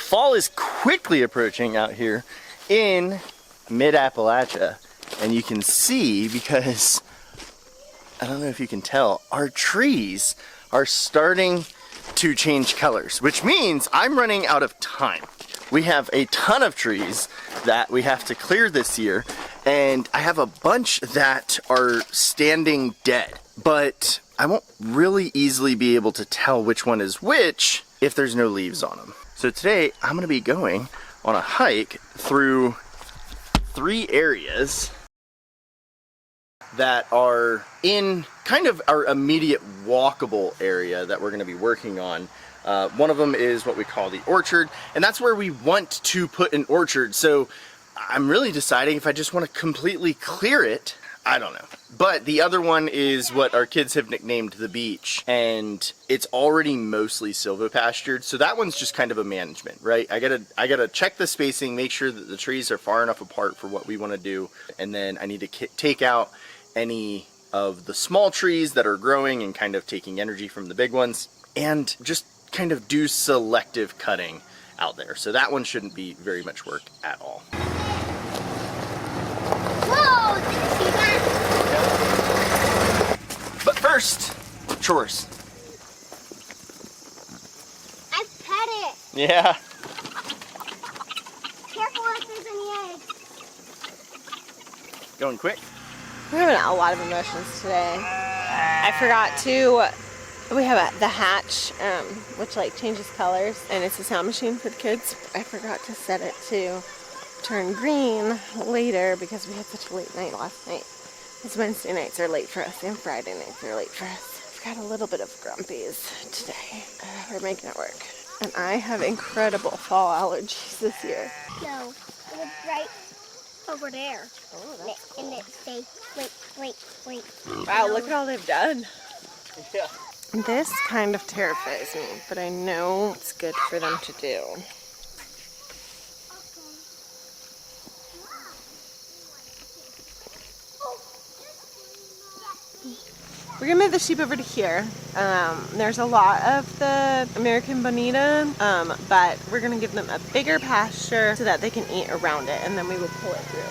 fall is quickly approaching out here in mid-Appalachia. And you can see, because, I don't know if you can tell, our trees are starting to change colors, which means I'm running out of time. We have a ton of trees that we have to clear this year, and I have a bunch that are standing dead, but I won't really easily be able to tell which one is which if there's no leaves on them. So today I'm going to be going on a hike through 3 areas that are in kind of our immediate walkable area that we're going to be working on. One of them is what we call the orchard, and that's where we want to put an orchard. So I'm really deciding if I just want to completely clear it. I don't know. But the other one is what our kids have nicknamed the beach, and it's already mostly silvopastured, so that one's just kind of a management, right? I gotta check the spacing, make sure that the trees are far enough apart for what we want to do, and then I need to take out any of the small trees that are growing and kind of taking energy from the big ones, and just kind of do selective cutting out there. So that one shouldn't be very much work at all. Whoa, did you see that? But first, chores. I pet it. Yeah. Careful if there's any eggs. Going quick. We're having a lot of emotions today. I forgot to, we have the hatch, which like changes colors, and it's a sound machine for the kids. I forgot to set it to turn green later because we had such a late night last night. Because Wednesday nights are late for us and Friday nights are late for us. I've got a little bit of grumpies today. We're making it work. And I have incredible fall allergies this year. No, it was right over there. Oh, that's cool. And it stayed wait. Wow, look at all they've done. Yeah. This kind of terrifies me, but I know it's good for them to do. We're gonna move the sheep over to here. There's a lot of the American Bonita, but we're gonna give them a bigger pasture so that they can eat around it, and then we will pull it through.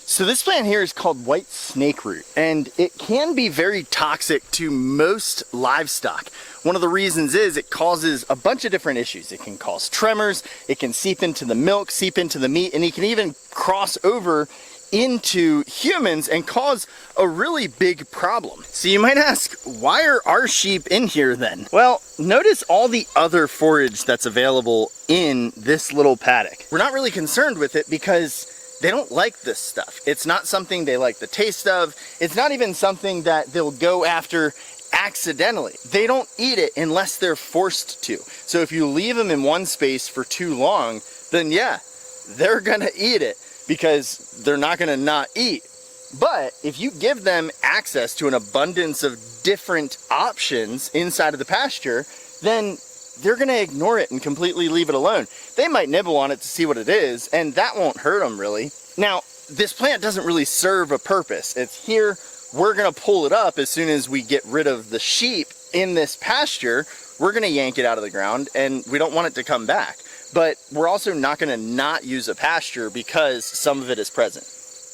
So this plant here is called white snakeroot, and it can be very toxic to most livestock. One of the reasons is it causes a bunch of different issues. It can cause tremors, it can seep into the milk, seep into the meat, and it can even cross over into humans and cause a really big problem. So you might ask, why are our sheep in here then? Well, notice all the other forage that's available in this little paddock. We're not really concerned with it because they don't like this stuff. It's not something they like the taste of. It's not even something that they'll go after accidentally. They don't eat it unless they're forced to. So if you leave them in one space for too long, then yeah, they're gonna eat it because they're not gonna not eat. But if you give them access to an abundance of different options inside of the pasture, then they're gonna ignore it and completely leave it alone. They might nibble on it to see what it is, and that won't hurt them really. Now, this plant doesn't really serve a purpose. It's here, we're gonna pull it up as soon as we get rid of the sheep in this pasture. We're gonna yank it out of the ground, and we don't want it to come back. But we're also not gonna not use a pasture because some of it is present.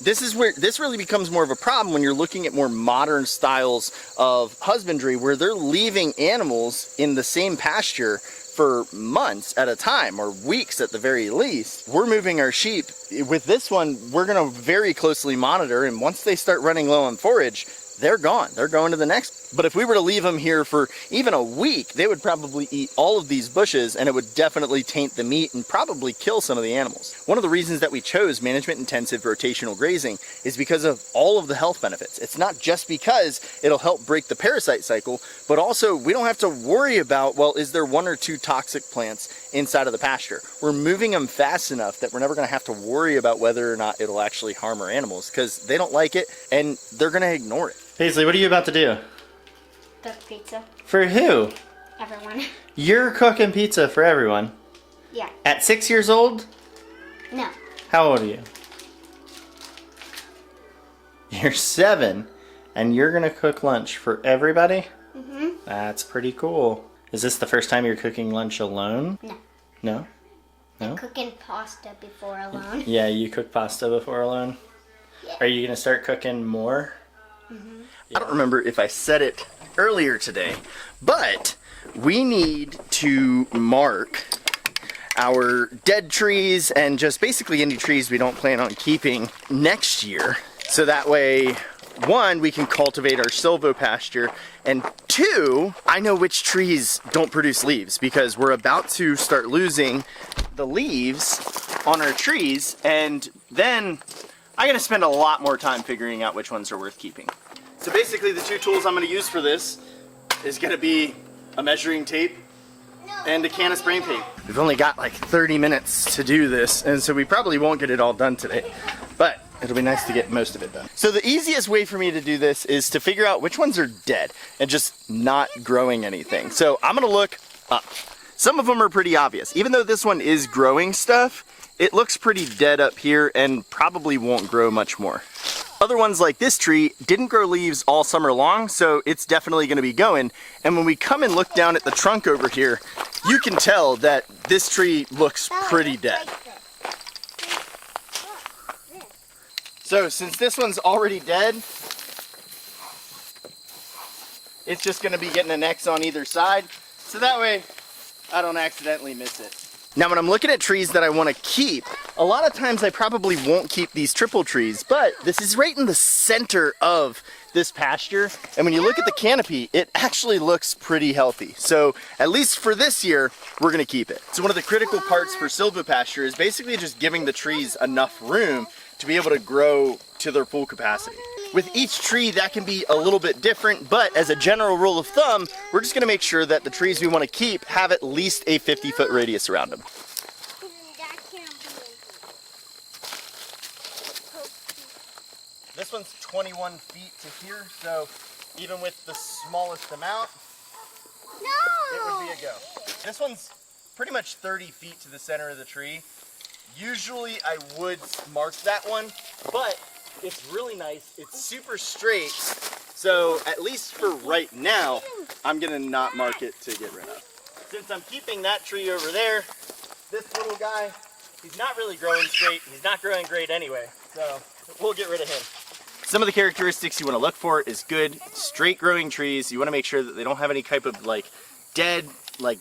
This is where this really becomes more of a problem when you're looking at more modern styles of husbandry, where they're leaving animals in the same pasture for months at a time, or weeks at the very least. We're moving our sheep. With this one, we're gonna very closely monitor, and once they start running low on forage, they're gone. They're going to the next. But if we were to leave them here for even a week, they would probably eat all of these bushes, and it would definitely taint the meat and probably kill some of the animals. One of the reasons that we chose management intensive rotational grazing is because of all of the health benefits. It's not just because it'll help break the parasite cycle, but also we don't have to worry about, well, is there 1 or 2 toxic plants inside of the pasture? We're moving them fast enough that we're never gonna have to worry about whether or not it'll actually harm our animals, because they don't like it and they're gonna ignore it. Paisley, what are you about to do? Cook pizza. For who? Everyone. You're cooking pizza for everyone? Yeah. At 6 years old? No. How old are you? You're 7, And you're gonna cook lunch for everybody? Mm-hmm. That's pretty cool. Is this the first time you're cooking lunch alone? No. No? No? Cooking pasta before alone. Yeah, you cook pasta before alone? Yeah. Are you gonna start cooking more? Mm-hmm. I don't remember if I said it earlier today, but we need to mark our dead trees and just basically any trees we don't plan on keeping next year. So that way, one, we can cultivate our silvopasture, and two, I know which trees don't produce leaves because we're about to start losing the leaves on our trees, and then I'm gonna spend a lot more time figuring out which ones are worth keeping. So basically the two tools I'm gonna use for this is gonna be a measuring tape and a can of spray paint. We've only got like 30 minutes to do this, and so we probably won't get it all done today, but it'll be nice to get most of it done. So the easiest way for me to do this is to figure out which ones are dead and just not growing anything. So I'm gonna look up. Some of them are pretty obvious. Even though this one is growing stuff, it looks pretty dead up here and probably won't grow much more. Other ones like this tree didn't grow leaves all summer long, so it's definitely gonna be going. And when we come and look down at the trunk over here, you can tell that this tree looks pretty dead. So since this one's already dead, it's just gonna be getting an X on either side, so that way I don't accidentally miss it. Now when I'm looking at trees that I want to keep, a lot of times I probably won't keep these triple trees, but this is right in the center of this pasture, and when you look at the canopy, it actually looks pretty healthy. So at least for this year, we're gonna keep it. So one of the critical parts for silvopasture is basically just giving the trees enough room to be able to grow to their full capacity. With each tree, that can be a little bit different, but as a general rule of thumb, we're just gonna make sure that the trees we wanna keep have at least a 50-foot radius around them. This one's 21 feet to here, so even with the smallest amount, it would be a go. This one's pretty much 30 feet to the center of the tree. Usually I would mark that one, but it's really nice. It's super straight, so at least for right now, I'm gonna not mark it to get rid of. Since I'm keeping that tree over there, this little guy, he's not really growing straight. He's not growing great anyway, so we'll get rid of him. Some of the characteristics you want to look for is good, straight growing trees. You want to make sure that they don't have any type of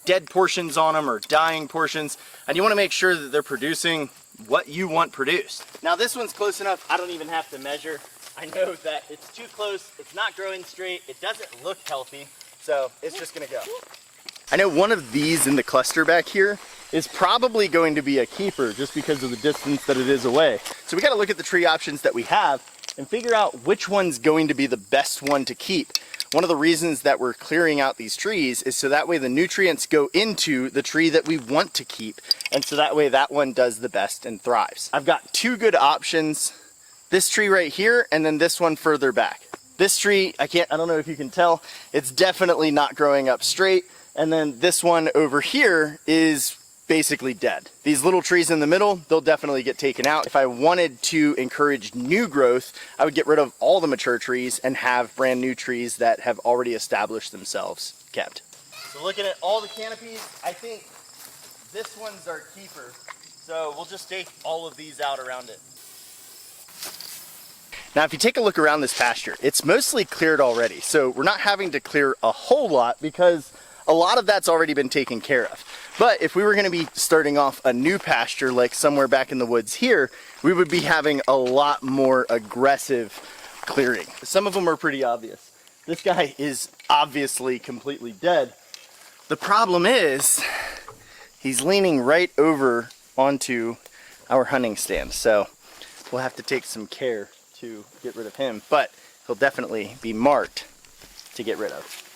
dead portions on them or dying portions, and you want to make sure that they're producing what you want produced. Now this one's close enough, I don't even have to measure. I know that it's too close, it's not growing straight, it doesn't look healthy, so it's just gonna go. I know one of these in the cluster back here is probably going to be a keeper just because of the distance that it is away. So we gotta look at the tree options that we have and figure out which one's going to be the best one to keep. One of the reasons that we're clearing out these trees is so that way the nutrients go into the tree that we want to keep, and so that way that one does the best and thrives. I've got two good options. This tree right here, and then this one further back. This tree, I don't know if you can tell, it's definitely not growing up straight, and then this one over here is basically dead. These little trees in the middle, they'll definitely get taken out. If I wanted to encourage new growth, I would get rid of all the mature trees and have brand new trees that have already established themselves kept. So looking at all the canopies, I think this one's our keeper. So we'll just take all of these out around it. Now if you take a look around this pasture, it's mostly cleared already. So we're not having to clear a whole lot because a lot of that's already been taken care of. But if we were gonna be starting off a new pasture, like somewhere back in the woods here, we would be having a lot more aggressive clearing. Some of them are pretty obvious. This guy is obviously completely dead. The problem is, he's leaning right over onto our hunting stand. So we'll have to take some care to get rid of him, but he'll definitely be marked to get rid of.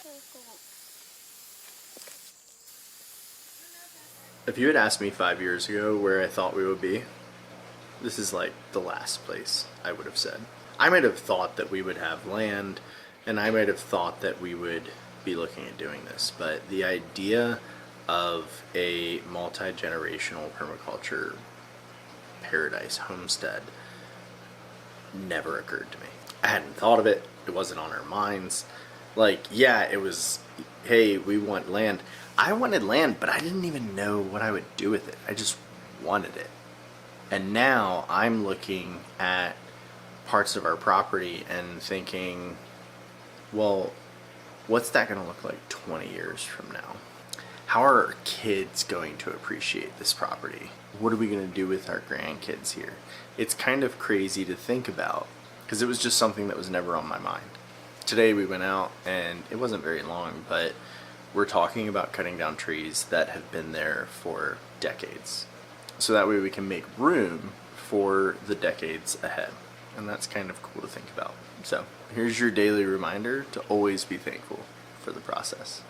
If you had asked me 5 years ago where I thought we would be, this is like the last place I would have said. I might have thought that we would have land, and I might have thought that we would be looking at doing this, but the idea of a multi-generational permaculture paradise homestead never occurred to me. I hadn't thought of it, It wasn't on our minds. Like, yeah, it was, hey, we want land. I wanted land, but I didn't even know what I would do with it. I just wanted it. And now I'm looking at parts of our property and thinking, well, what's that going to look like 20 years from now? How are our kids going to appreciate this property? What are we going to do with our grandkids here? It's kind of crazy to think about because it was just something that was never on my mind. Today we went out and it wasn't very long, but we're talking about cutting down trees that have been there for decades. So that way we can make room for the decades ahead. And that's kind of cool to think about. So here's your daily reminder to always be thankful for the process.